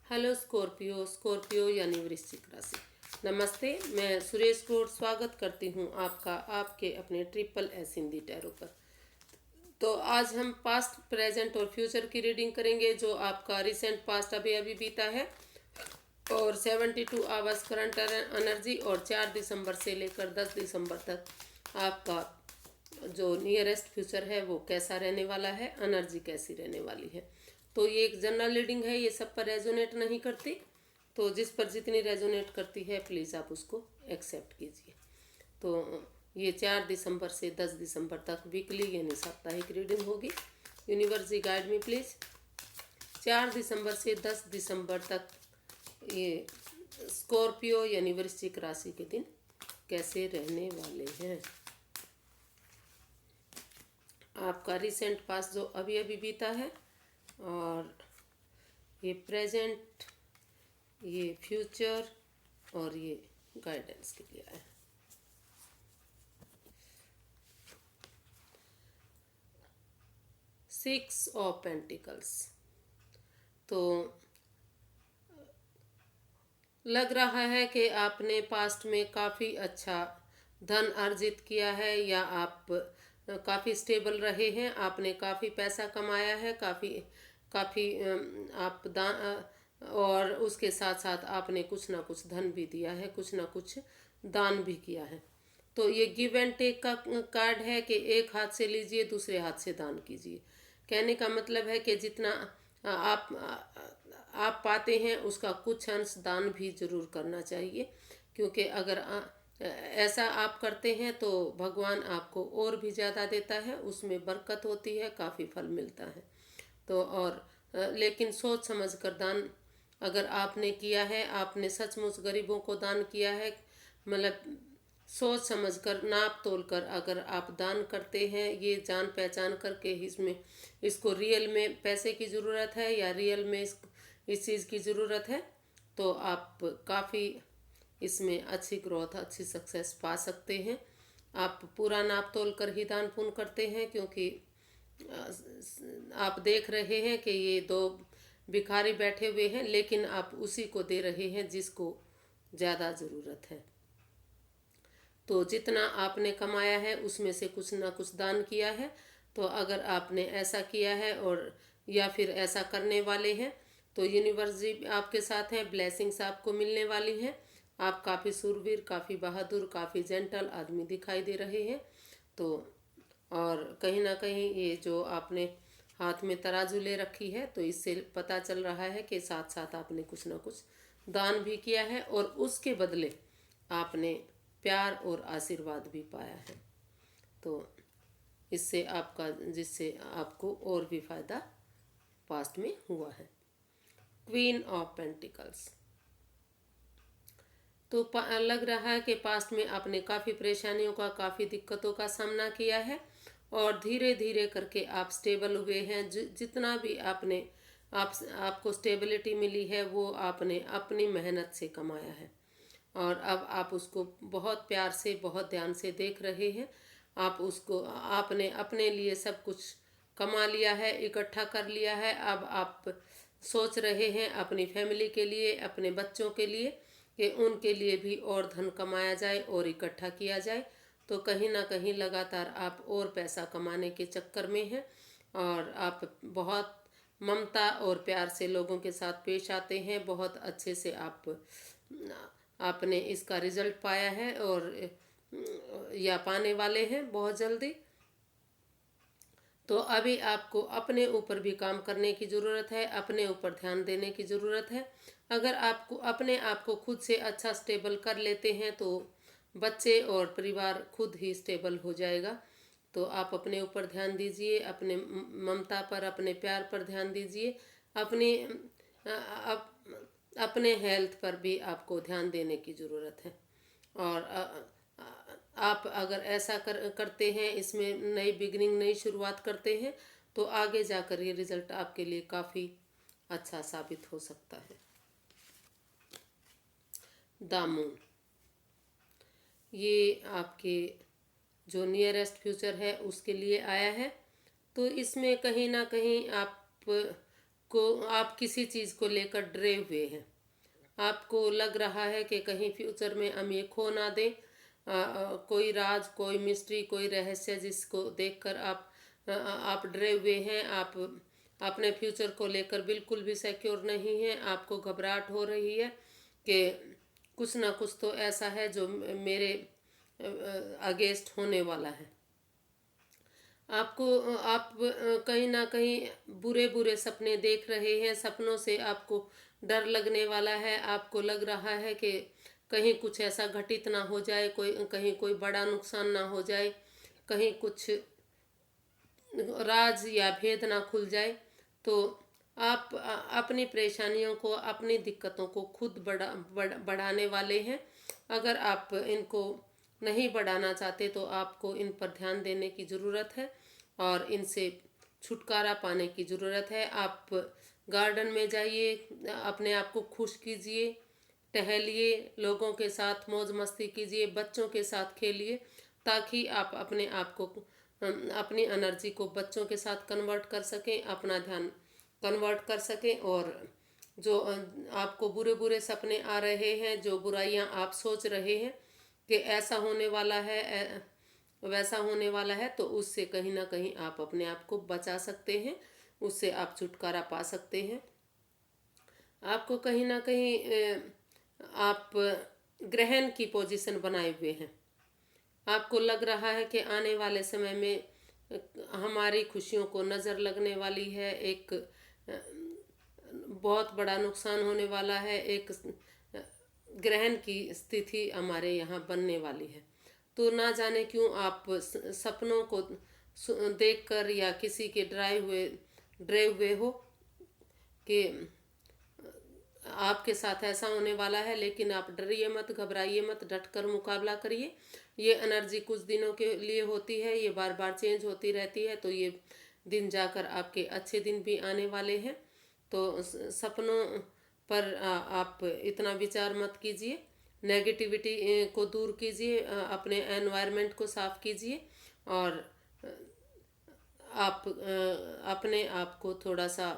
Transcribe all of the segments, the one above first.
Hello Scorpio. Scorpio यानी वृश्चिक राशि। नमस्ते, मैं सुरेश कोट स्वागत करती हूँ आपका आपके अपने ट्रिपल एस हिंदी टैरो पर। तो आज हम पास्ट, प्रेजेंट और फ्यूचर की रीडिंग करेंगे जो आपका रिसेंट पास्ट अभी अभी बीता है और 72 आवर्स करंट एनर्जी और 4 दिसंबर से लेकर 10 दिसंबर तक आपका जो नियरेस्ट फ्यूचर है वो कैसा रहने वाला है, एनर्जी कैसी रहने वाली है। तो ये एक जनरल रीडिंग है, ये सब पर रेजोनेट नहीं करती, तो जिस पर जितनी रेजोनेट करती है प्लीज़ आप उसको एक्सेप्ट कीजिए। तो ये 4 दिसंबर से 10 दिसंबर तक वीकली यानी साप्ताहिक रीडिंग होगी। Universe ji guide me please. 4 दिसंबर से 10 दिसंबर तक ये स्कॉर्पियो यानी वृश्चिक राशि के दिन कैसे रहने वाले हैं। आपका रिसेंट पास जो अभी अभी बीता है और ये प्रेजेंट, ये फ्यूचर और ये गाइडेंस के लिए है। Six of pentacles. तो लग रहा है कि आपने पास्ट में काफ़ी अच्छा धन अर्जित किया है या आप काफ़ी स्टेबल रहे हैं, आपने काफ़ी पैसा कमाया है, काफ़ी काफ़ी आप और उसके साथ साथ आपने कुछ ना कुछ धन भी दिया है, कुछ ना कुछ दान भी किया है। तो ये गिव एंड टेक का कार्ड है कि एक हाथ से लीजिए, दूसरे हाथ से दान कीजिए। कहने का मतलब है कि जितना आप पाते हैं उसका कुछ अंश दान भी जरूर करना चाहिए, क्योंकि अगर ऐसा आप करते हैं तो भगवान आपको और भी ज़्यादा देता है, उसमें बरकत होती है, काफ़ी फल मिलता है। तो और लेकिन सोच समझ कर दान अगर आपने किया है, आपने सचमुच गरीबों को दान किया है, मतलब सोच समझ कर नाप तोल कर अगर आप दान करते हैं, ये जान पहचान करके इसमें इसको रियल में पैसे की ज़रूरत है या रियल में इस चीज़ की ज़रूरत है, तो आप काफ़ी इसमें अच्छी ग्रोथ, अच्छी सक्सेस पा सकते हैं। आप पूरा नाप तोल कर ही दान पुण्य करते हैं, क्योंकि आप देख रहे हैं कि ये दो भिखारी बैठे हुए हैं, लेकिन आप उसी को दे रहे हैं जिसको ज़्यादा ज़रूरत है। तो जितना आपने कमाया है उसमें से कुछ ना कुछ दान किया है। तो अगर आपने ऐसा किया है और या फिर ऐसा करने वाले हैं तो यूनिवर्स जी आपके साथ हैं, ब्लेसिंग्स आपको मिलने वाली हैं। आप काफ़ी सूरवीर, काफ़ी बहादुर, काफ़ी जेंटल आदमी दिखाई दे रहे हैं। तो और कहीं ना कहीं ये जो आपने हाथ में तराजू ले रखी है, तो इससे पता चल रहा है कि साथ साथ आपने कुछ ना कुछ दान भी किया है और उसके बदले आपने प्यार और आशीर्वाद भी पाया है। तो इससे आपका, जिससे आपको और भी फ़ायदा पास्ट में हुआ है। Queen of pentacles. तो लग रहा है कि पास्ट में आपने काफ़ी परेशानियों का, काफ़ी दिक्कतों का सामना किया है और धीरे धीरे करके आप स्टेबल हुए हैं। जितना भी आपने आपको स्टेबिलिटी मिली है वो आपने अपनी मेहनत से कमाया है और अब आप उसको बहुत प्यार से, बहुत ध्यान से देख रहे हैं। आप उसको, आपने अपने लिए सब कुछ कमा लिया है, इकट्ठा कर लिया है। अब आप सोच रहे हैं अपनी फैमिली के लिए, अपने बच्चों के लिए, कि उनके लिए भी और धन कमाया जाए और इकट्ठा किया जाए। तो कहीं ना कहीं लगातार आप और पैसा कमाने के चक्कर में हैं और आप बहुत ममता और प्यार से लोगों के साथ पेश आते हैं। बहुत अच्छे से आपने इसका रिजल्ट पाया है और या पाने वाले हैं बहुत जल्दी। तो अभी आपको अपने ऊपर भी काम करने की ज़रूरत है, अपने ऊपर ध्यान देने की ज़रूरत है। अगर आपको अपने आप को खुद से अच्छा स्टेबल कर लेते हैं तो बच्चे और परिवार खुद ही स्टेबल हो जाएगा। तो आप अपने ऊपर ध्यान दीजिए, अपने ममता पर, अपने प्यार पर ध्यान दीजिए। अपनी अपने हेल्थ पर भी आपको ध्यान देने की ज़रूरत है। और आप अगर ऐसा करते हैं, इसमें नई बिगनिंग, नई शुरुआत करते हैं, तो आगे जाकर ये रिज़ल्ट आपके लिए काफ़ी अच्छा साबित हो सकता है। दामून, ये आपके जो नियरेस्ट फ्यूचर है उसके लिए आया है। तो इसमें कहीं ना कहीं आप आप किसी चीज़ को लेकर डरे हुए हैं। आपको लग रहा है कि कहीं फ्यूचर में हम ये खो ना दें। कोई राज, कोई मिस्ट्री, कोई रहस्य जिसको देखकर आप डरे हुए हैं। आप अपने फ्यूचर को लेकर बिल्कुल भी सिक्योर नहीं हैं। आपको घबराहट हो रही है कि कुछ ना कुछ तो ऐसा है जो मेरे अगेंस्ट होने वाला है। आपको आप कहीं ना कहीं बुरे बुरे सपने देख रहे हैं। सपनों से आपको डर लगने वाला है। आपको लग रहा है कि कहीं कुछ ऐसा घटित ना हो जाए, कहीं कोई बड़ा नुकसान ना हो जाए, कहीं कुछ राज या भेद ना खुल जाए। तो आप अपनी परेशानियों को, अपनी दिक्कतों को खुद बढ़ाने वाले हैं। अगर आप इनको नहीं बढ़ाना चाहते तो आपको इन पर ध्यान देने की ज़रूरत है और इनसे छुटकारा पाने की ज़रूरत है। आप गार्डन में जाइए, अपने आप को खुश कीजिए, टहलिए, लोगों के साथ मौज मस्ती कीजिए, बच्चों के साथ खेलिए, ताकि आप अपने आप को अपनी एनर्जी को बच्चों के साथ कन्वर्ट कर सकें, अपना ध्यान कन्वर्ट कर सकें। और जो आपको बुरे बुरे सपने आ रहे हैं, जो बुराइयां आप सोच रहे हैं कि ऐसा होने वाला है, वैसा होने वाला है, तो उससे कहीं ना कहीं आप अपने आप को बचा सकते हैं, उससे आप छुटकारा पा सकते हैं। आपको कहीं ना कहीं आप ग्रहण की पोजीशन बनाए हुए हैं। आपको लग रहा है कि आने वाले समय में हमारी खुशियों को नज़र लगने वाली है, एक बहुत बड़ा नुकसान होने वाला है, एक ग्रहण की स्थिति हमारे यहाँ बनने वाली है। तो ना जाने क्यों आप सपनों को देखकर या किसी के डरे हुए हो कि आपके साथ ऐसा होने वाला है। लेकिन आप डरिए मत, घबराइए मत, डटकर मुकाबला करिए। ये एनर्जी कुछ दिनों के लिए होती है, ये बार बार चेंज होती रहती है। तो ये दिन जाकर आपके अच्छे दिन भी आने वाले हैं। तो सपनों पर आप इतना विचार मत कीजिए। नेगेटिविटी को दूर कीजिए, अपने एनवायरनमेंट को साफ कीजिए और आप अपने आप को थोड़ा सा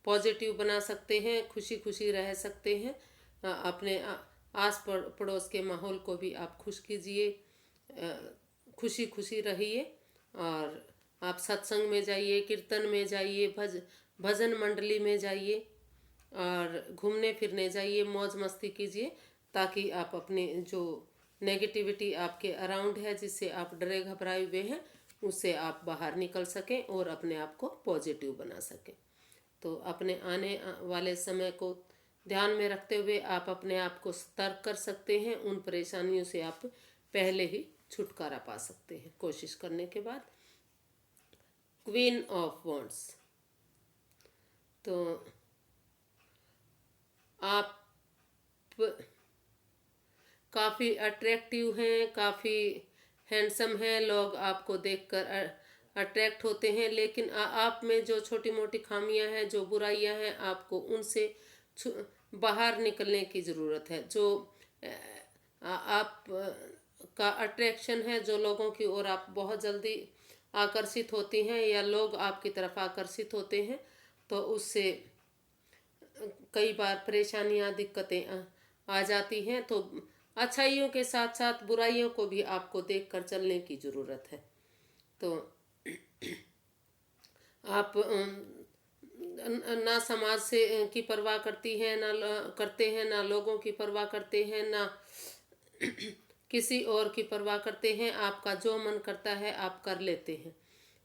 पॉजिटिव बना सकते हैं, खुशी खुशी रह सकते हैं। अपने आस पड़ोस के माहौल को भी आप खुश कीजिए, खुशी खुशी रहिए। और आप सत्संग में जाइए, कीर्तन में जाइए, भजन मंडली में जाइए और घूमने फिरने जाइए, मौज मस्ती कीजिए, ताकि आप अपने जो नेगेटिविटी आपके अराउंड है, जिससे आप डरे घबराए हुए हैं, उससे आप बाहर निकल सकें और अपने आप को पॉजिटिव बना सकें। तो अपने आने वाले समय को ध्यान में रखते हुए आप अपने आप को सतर्क कर सकते हैं। उन परेशानियों से आप पहले ही छुटकारा पा सकते हैं कोशिश करने के बाद। Queen of wands. तो आप काफ़ी अट्रैक्टिव हैं, काफ़ी हैंडसम हैं, लोग आपको देखकर अट्रैक्ट होते हैं। लेकिन आप में जो छोटी मोटी खामियां हैं, जो बुराइयां हैं, आपको उनसे बाहर निकलने की ज़रूरत है। जो आप का अट्रैक्शन है, जो लोगों की ओर आप बहुत जल्दी आकर्षित होती हैं या लोग आपकी तरफ आकर्षित होते हैं, तो उससे कई बार परेशानियां, दिक्कतें आ जाती हैं। तो अच्छाइयों के साथ साथ बुराइयों को भी आपको देखकर चलने की ज़रूरत है। तो आप ना समाज से की परवाह करती हैं, ना करते हैं, ना लोगों की परवाह करते हैं, ना किसी और की परवाह करते हैं। आपका जो मन करता है आप कर लेते हैं।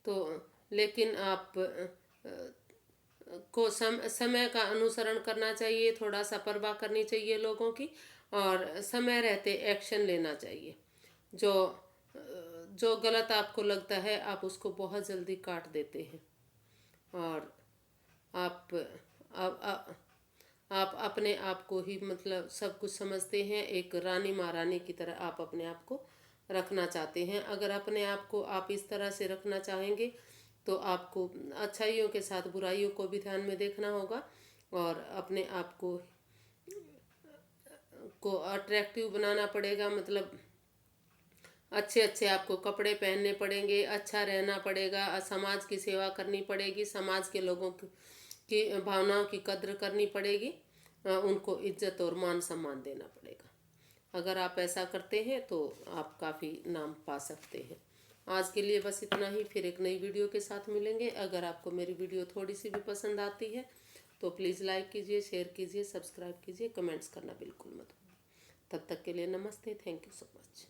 तो लेकिन आप को समय का अनुसरण करना चाहिए, थोड़ा सा परवाह करनी चाहिए लोगों की, और समय रहते एक्शन लेना चाहिए। जो जो गलत आपको लगता है आप उसको बहुत जल्दी काट देते हैं। और आप आप अपने आप को ही मतलब सब कुछ समझते हैं, एक रानी महारानी की तरह आप अपने आप को रखना चाहते हैं। अगर अपने आप को आप इस तरह से रखना चाहेंगे तो आपको अच्छाइयों के साथ बुराइयों को भी ध्यान में देखना होगा और अपने आप को अट्रैक्टिव बनाना पड़ेगा। मतलब अच्छे अच्छे आपको कपड़े पहनने पड़ेंगे, अच्छा रहना पड़ेगा, समाज की सेवा करनी पड़ेगी, समाज के लोगों की भावनाओं की कद्र करनी पड़ेगी, उनको इज्जत और मान सम्मान देना पड़ेगा। अगर आप ऐसा करते हैं तो आप काफ़ी नाम पा सकते हैं। आज के लिए बस इतना ही, फिर एक नई वीडियो के साथ मिलेंगे। अगर आपको मेरी वीडियो थोड़ी सी भी पसंद आती है तो प्लीज़ लाइक कीजिए, शेयर कीजिए, सब्सक्राइब कीजिए, कमेंट्स करना बिल्कुल मत भूलिए। तब तक के लिए नमस्ते, थैंक यू सो मच।